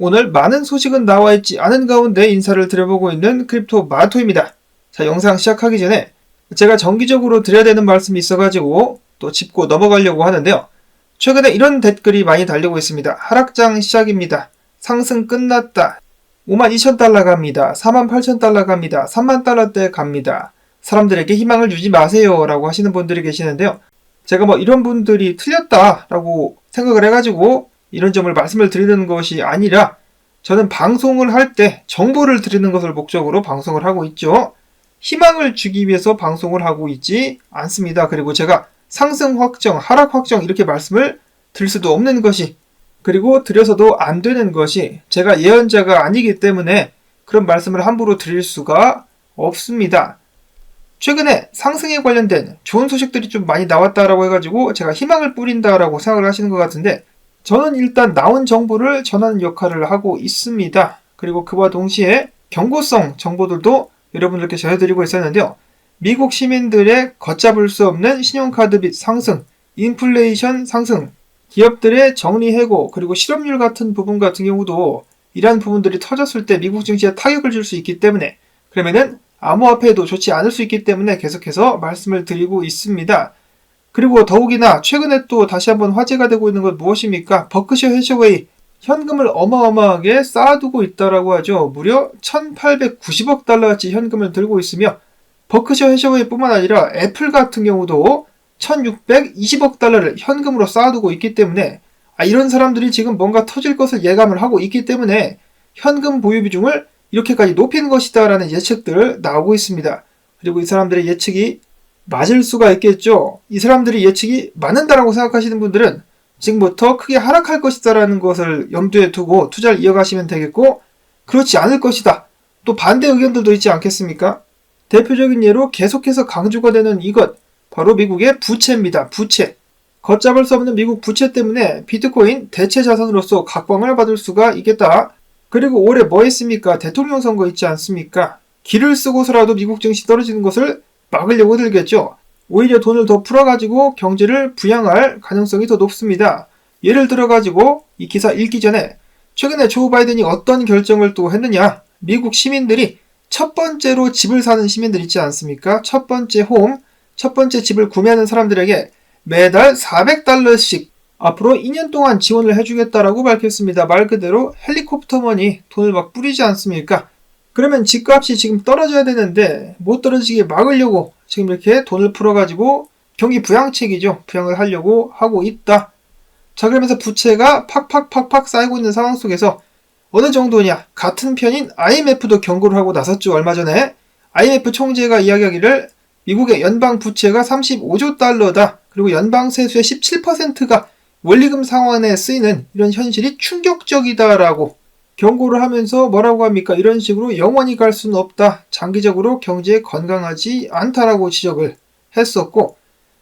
오늘 많은 소식은 나와 있지 않은 가운데 인사를 드려보고 있는 크립토 마토입니다. 자, 영상 시작하기 전에 제가 정기적으로 드려야 되는 말씀이 있어가지고 또 짚고 넘어가려고 하는데요. 최근에 이런 댓글이 많이 달리고 있습니다. 하락장 시작입니다. 상승 끝났다. 52,000달러 갑니다. 48,000달러 갑니다. 30,000달러대 갑니다. 사람들에게 희망을 주지 마세요 라고 하시는 분들이 계시는데요. 제가 이런 분들이 틀렸다라고 생각을 해가지고 이런 점을 말씀을 드리는 것이 아니라 저는 방송을 할 때 정보를 드리는 것을 목적으로 방송을 하고 있죠. 희망을 주기 위해서 방송을 하고 있지 않습니다. 그리고 제가 상승 확정, 하락 확정 이렇게 말씀을 드릴 수도 없는 것이, 그리고 드려서도 안 되는 것이 제가 예언자가 아니기 때문에 그런 말씀을 함부로 드릴 수가 없습니다. 최근에 상승에 관련된 좋은 소식들이 좀 많이 나왔다라고 해가지고 제가 희망을 뿌린다라고 생각을 하시는 것 같은데, 저는 일단 나온 정보를 전하는 역할을 하고 있습니다. 그리고 그와 동시에 경고성 정보들도 여러분들께 전해드리고 있었는데요. 미국 시민들의 걷잡을 수 없는 신용카드 빚 상승, 인플레이션 상승, 기업들의 정리해고, 그리고 실업률 같은 부분 같은 경우도 이러한 부분들이 터졌을 때 미국 증시에 타격을 줄 수 있기 때문에, 그러면은 암호화폐도 좋지 않을 수 있기 때문에 계속해서 말씀을 드리고 있습니다. 그리고 더욱이나 최근에 또 다시 한번 화제가 되고 있는 건 무엇입니까? 버크셔 해셔웨이 현금을 어마어마하게 쌓아두고 있다라고 하죠. 무려 1890억 달러어치 현금을 들고 있으며, 버크셔 해셔웨이 뿐만 아니라 애플 같은 경우도 1620억 달러를 현금으로 쌓아두고 있기 때문에, 이런 사람들이 지금 뭔가 터질 것을 예감을 하고 있기 때문에 현금 보유 비중을 이렇게까지 높이는 것이다 라는 예측들 나오고 있습니다. 그리고 이 사람들의 예측이 맞을 수가 있겠죠. 이 사람들이 예측이 맞는다라고 생각하시는 분들은 지금부터 크게 하락할 것이다 라는 것을 염두에 두고 투자를 이어가시면 되겠고, 그렇지 않을 것이다, 또 반대 의견들도 있지 않겠습니까? 대표적인 예로 계속해서 강조가 되는 이것, 바로 미국의 부채입니다. 부채. 걷잡을 수 없는 미국 부채 때문에 비트코인 대체 자산으로서 각광을 받을 수가 있겠다. 그리고 올해 뭐 했습니까? 대통령 선거 있지 않습니까? 기를 쓰고서라도 미국 증시 떨어지는 것을 막으려고 들겠죠. 오히려 돈을 더 풀어가지고 경제를 부양할 가능성이 더 높습니다. 예를 들어가지고 이 기사 읽기 전에 최근에 조 바이든이 어떤 결정을 또 했느냐. 미국 시민들이 첫 번째로 집을 사는 시민들 있지 않습니까? 첫 번째 홈, 첫 번째 집을 구매하는 사람들에게 매달 400달러씩 앞으로 2년 동안 지원을 해주겠다라고 밝혔습니다. 말 그대로 헬리콥터 머니, 돈을 막 뿌리지 않습니까? 그러면 집값이 지금 떨어져야 되는데 못 떨어지게 막으려고 지금 이렇게 돈을 풀어가지고 경기 부양책이죠. 부양을 하려고 하고 있다. 자, 그러면서 부채가 팍팍팍팍 쌓이고 있는 상황 속에서 어느 정도냐? 같은 편인 IMF도 경고를 하고 나섰죠. 얼마 전에 IMF 총재가 이야기하기를 미국의 연방 부채가 35조 달러다. 그리고 연방 세수의 17%가 원리금 상환에 쓰이는 이런 현실이 충격적이다라고 경고를 하면서 뭐라고 합니까? 이런 식으로 영원히 갈 수는 없다. 장기적으로 경제에 건강하지 않다라고 지적을 했었고,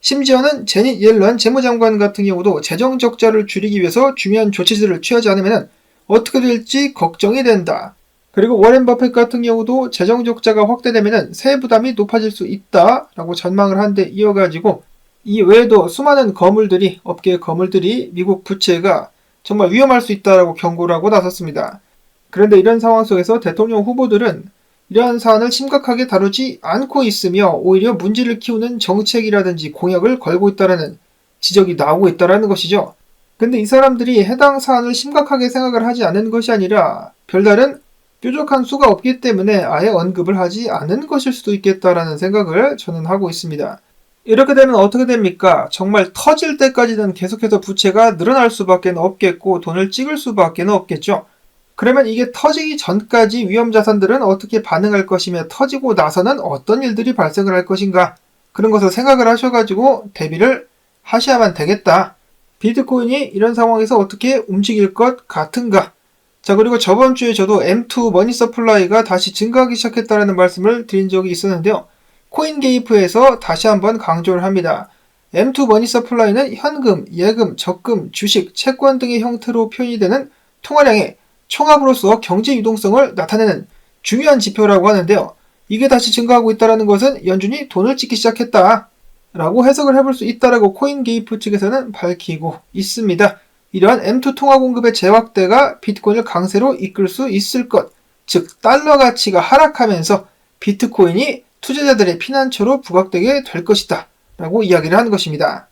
심지어는 제닛 옐런 재무장관 같은 경우도 재정 적자를 줄이기 위해서 중요한 조치들을 취하지 않으면 어떻게 될지 걱정이 된다. 그리고 워렌 버핏 같은 경우도 재정 적자가 확대되면 세부 부담이 높아질 수 있다라고 전망을 한 데 이어가지고, 이 외에도 수많은 거물들이, 업계의 거물들이 미국 부채가 정말 위험할 수 있다라고 경고를 하고 나섰습니다. 그런데 이런 상황 속에서 대통령 후보들은 이러한 사안을 심각하게 다루지 않고 있으며 오히려 문제를 키우는 정책이라든지 공약을 걸고 있다라는 지적이 나오고 있다라는 것이죠. 근데 이 사람들이 해당 사안을 심각하게 생각을 하지 않는 것이 아니라 별다른 뾰족한 수가 없기 때문에 아예 언급을 하지 않는 것일 수도 있겠다라는 생각을 저는 하고 있습니다. 이렇게 되면 어떻게 됩니까? 정말 터질 때까지는 계속해서 부채가 늘어날 수밖에 없겠고 돈을 찍을 수밖에 없겠죠. 그러면 이게 터지기 전까지 위험자산들은 어떻게 반응할 것이며 터지고 나서는 어떤 일들이 발생을 할 것인가, 그런 것을 생각을 하셔가지고 대비를 하셔야만 되겠다. 비트코인이 이런 상황에서 어떻게 움직일 것 같은가. 자, 그리고 저번 주에 저도 M2 머니 서플라이가 다시 증가하기 시작했다는 말씀을 드린 적이 있었는데요. 코인게이프에서 다시 한번 강조를 합니다. M2 머니 서플라이는 현금, 예금, 적금, 주식, 채권 등의 형태로 표현이 되는 통화량의 총합으로서 경제 유동성을 나타내는 중요한 지표라고 하는데요. 이게 다시 증가하고 있다는 것은 연준이 돈을 찍기 시작했다 라고 해석을 해볼 수 있다라고 코인게이프 측에서는 밝히고 있습니다. 이러한 M2 통화 공급의 재확대가 비트코인을 강세로 이끌 수 있을 것, 즉 달러 가치가 하락하면서 비트코인이 투자자들의 피난처로 부각되게 될 것이다 라고 이야기를 한 것입니다.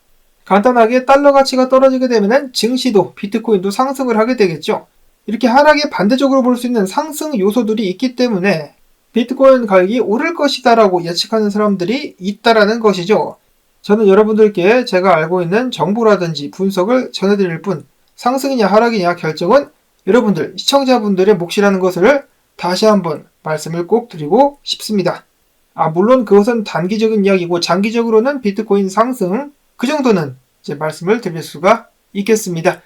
간단하게 달러 가치가 떨어지게 되면 증시도 비트코인도 상승을 하게 되겠죠. 이렇게 하락에 반대적으로 볼 수 있는 상승 요소들이 있기 때문에 비트코인 가격이 오를 것이다 라고 예측하는 사람들이 있다라는 것이죠. 저는 여러분들께 제가 알고 있는 정보라든지 분석을 전해드릴 뿐 상승이냐 하락이냐 결정은 여러분들 시청자분들의 몫이라는 것을 다시 한번 말씀을 꼭 드리고 싶습니다. 물론 그것은 단기적인 이야기고 장기적으로는 비트코인 상승 그 정도는 이제 말씀을 드릴 수가 있겠습니다.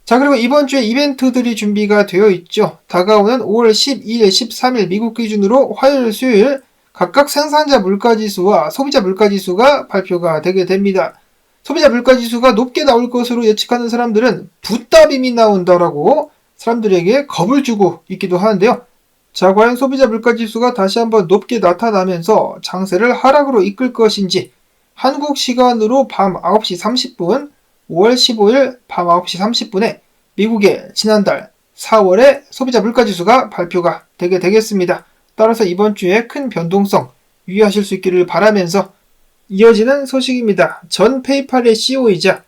자, 그리고 이번 주에 이벤트들이 준비가 되어 있죠. 다가오는 5월 12일, 13일 미국 기준으로 화요일, 수요일 각각 생산자 물가지수와 소비자 물가지수가 발표가 되게 됩니다. 소비자 물가지수가 높게 나올 것으로 예측하는 사람들은 붓다빔이 나온다라고 사람들에게 겁을 주고 있기도 하는데요. 자, 과연 소비자 물가지수가 다시 한번 높게 나타나면서 장세를 하락으로 이끌 것인지 한국 시간으로 밤 9시 30분 5월 15일 밤 9시 30분에 미국의 지난달 4월의 소비자 물가지수가 발표가 되게 되겠습니다. 따라서 이번 주에 큰 변동성 유의하실 수 있기를 바라면서 이어지는 소식입니다. 전 페이팔의 CEO이자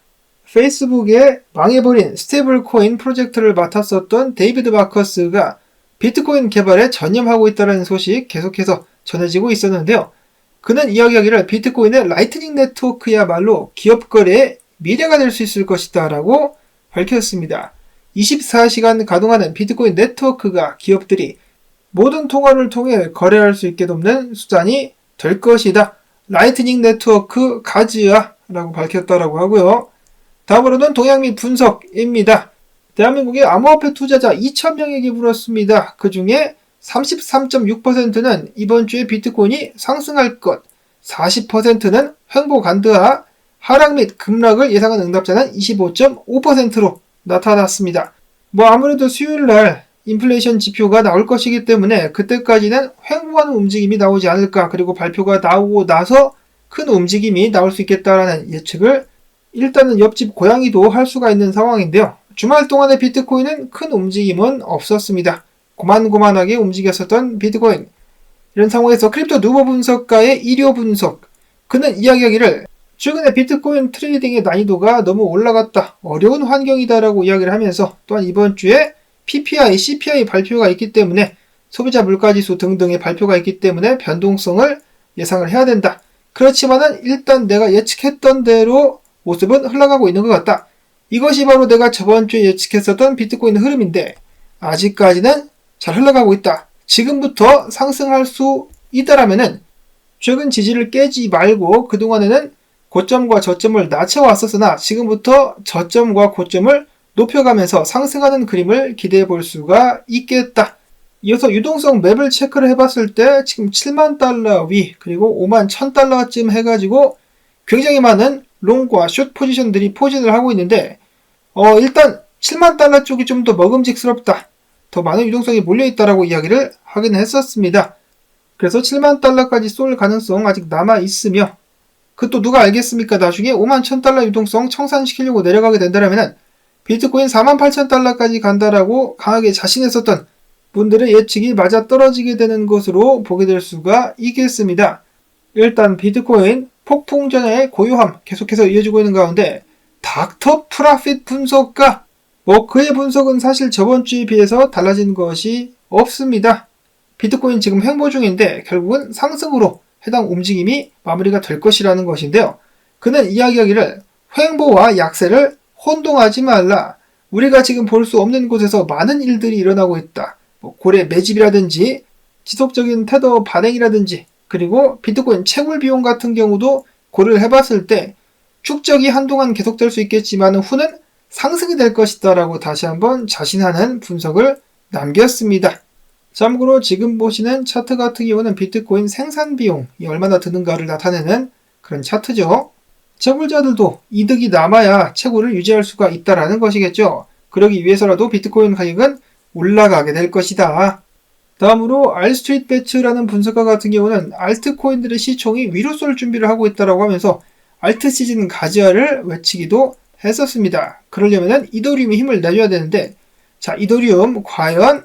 페이스북의 망해버린 스테이블 코인 프로젝트를 맡았었던 데이비드 마커스가 비트코인 개발에 전념하고 있다는 소식 계속해서 전해지고 있었는데요. 그는 이야기하기를 비트코인의 라이트닝 네트워크야말로 기업 거래의 미래가 될 수 있을 것이다 라고 밝혔습니다. 24시간 가동하는 비트코인 네트워크가 기업들이 모든 통화를 통해 거래할 수 있게 돕는 수단이 될 것이다. 라이트닝 네트워크 가즈아 라고 밝혔다라고 하고요. 다음으로는 동향 및 분석입니다. 대한민국의 암호화폐 투자자 2,000명에게 물었습니다. 그 중에 33.6%는 이번 주에 비트코인이 상승할 것, 40%는 횡보 간드하, 하락 및 급락을 예상한 응답자는 25.5%로 나타났습니다. 아무래도 수요일날 인플레이션 지표가 나올 것이기 때문에 그때까지는 횡보하는 움직임이 나오지 않을까, 그리고 발표가 나오고 나서 큰 움직임이 나올 수 있겠다라는 예측을 일단은 옆집 고양이도 할 수가 있는 상황인데요. 주말 동안의 비트코인은 큰 움직임은 없었습니다. 고만고만하게 움직였었던 비트코인. 이런 상황에서 크립토 누보 분석가의 1호 분석. 그는 이야기하기를 최근에 비트코인 트레이딩의 난이도가 너무 올라갔다. 어려운 환경이다라고 이야기를 하면서 또한 이번 주에 PPI, CPI 발표가 있기 때문에 소비자 물가지수 등등의 발표가 있기 때문에 변동성을 예상을 해야 된다. 그렇지만은 일단 내가 예측했던 대로 모습은 흘러가고 있는 것 같다. 이것이 바로 내가 저번 주에 예측했었던 비트코인 흐름인데 아직까지는 잘 흘러가고 있다. 지금부터 상승할 수 있다라면은 최근 지지를 깨지 말고 그동안에는 고점과 저점을 낮춰왔었으나 지금부터 저점과 고점을 높여가면서 상승하는 그림을 기대해 볼 수가 있겠다. 이어서 유동성 맵을 체크를 해봤을 때 지금 7만 달러 위 그리고 5만 1000달러쯤 해가지고 굉장히 많은 롱과 숏 포지션들이 포진을 하고 있는데 일단 7만 달러 쪽이 좀 더 먹음직스럽다. 더 많은 유동성이 몰려있다라고 이야기를 하긴 했었습니다. 그래서 7만 달러까지 쏠 가능성 아직 남아있으며 그것도 누가 알겠습니까? 나중에 5만 1000달러 유동성 청산시키려고 내려가게 된다면 비트코인 4만 8000달러까지 간다라고 강하게 자신했었던 분들의 예측이 맞아떨어지게 되는 것으로 보게 될 수가 있겠습니다. 일단 비트코인 폭풍전의 고요함 계속해서 이어지고 있는 가운데 닥터 프라핏 분석가 그의 분석은 사실 저번 주에 비해서 달라진 것이 없습니다. 비트코인 지금 횡보 중인데 결국은 상승으로 해당 움직임이 마무리가 될 것이라는 것인데요. 그는 이야기하기를 횡보와 약세를 혼동하지 말라. 우리가 지금 볼 수 없는 곳에서 많은 일들이 일어나고 있다. 고래 매집이라든지 지속적인 테더 발행이라든지 그리고 비트코인 채굴 비용 같은 경우도 고려를 해봤을 때 축적이 한동안 계속될 수 있겠지만 후는 상승이 될 것이다 라고 다시 한번 자신하는 분석을 남겼습니다. 참고로 지금 보시는 차트 같은 경우는 비트코인 생산 비용이 얼마나 드는가를 나타내는 그런 차트죠. 채굴자들도 이득이 남아야 채굴을 유지할 수가 있다라는 것이겠죠. 그러기 위해서라도 비트코인 가격은 올라가게 될 것이다. 다음으로 알스트릿배츠라는 분석가 같은 경우는 알트코인들의 시총이 위로 쏠 준비를 하고 있다고 하면서 알트 시즌 가즈아를 외치기도 했었습니다. 그러려면 이더리움이 힘을 내줘야 되는데, 자, 이더리움 과연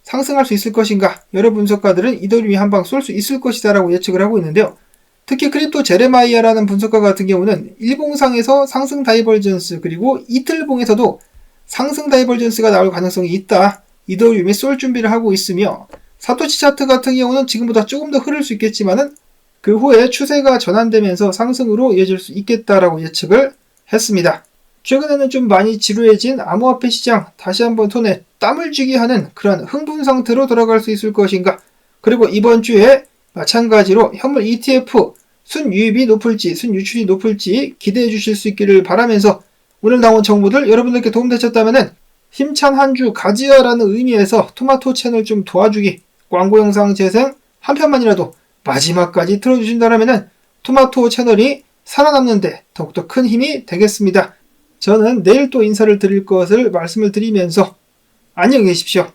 상승할 수 있을 것인가? 여러 분석가들은 이더리움이 한방 쏠 수 있을 것이다 라고 예측을 하고 있는데요. 특히 크립토 제레마이아라는 분석가 같은 경우는 일봉상에서 상승 다이버전스, 그리고 이틀봉에서도 상승 다이버전스가 나올 가능성이 있다. 이더리움이 쏠 준비를 하고 있으며, 사토시 차트 같은 경우는 지금보다 조금 더 흐를 수 있겠지만은 그 후에 추세가 전환되면서 상승으로 이어질 수 있겠다라고 예측을 했습니다. 최근에는 좀 많이 지루해진 암호화폐 시장, 다시 한번 손에 땀을 쥐게 하는 그런 흥분 상태로 돌아갈 수 있을 것인가? 그리고 이번 주에 마찬가지로 현물 ETF 순유입이 높을지 순유출이 높을지 기대해 주실 수 있기를 바라면서, 오늘 나온 정보들 여러분들께 도움되셨다면 힘찬 한 주 가지야라는 의미에서 토마토 채널 좀 도와주기, 광고 영상 재생 한 편만이라도 마지막까지 틀어주신다면 토마토 채널이 살아남는데 더욱더 큰 힘이 되겠습니다. 저는 내일 또 인사를 드릴 것을 말씀을 드리면서 안녕히 계십시오.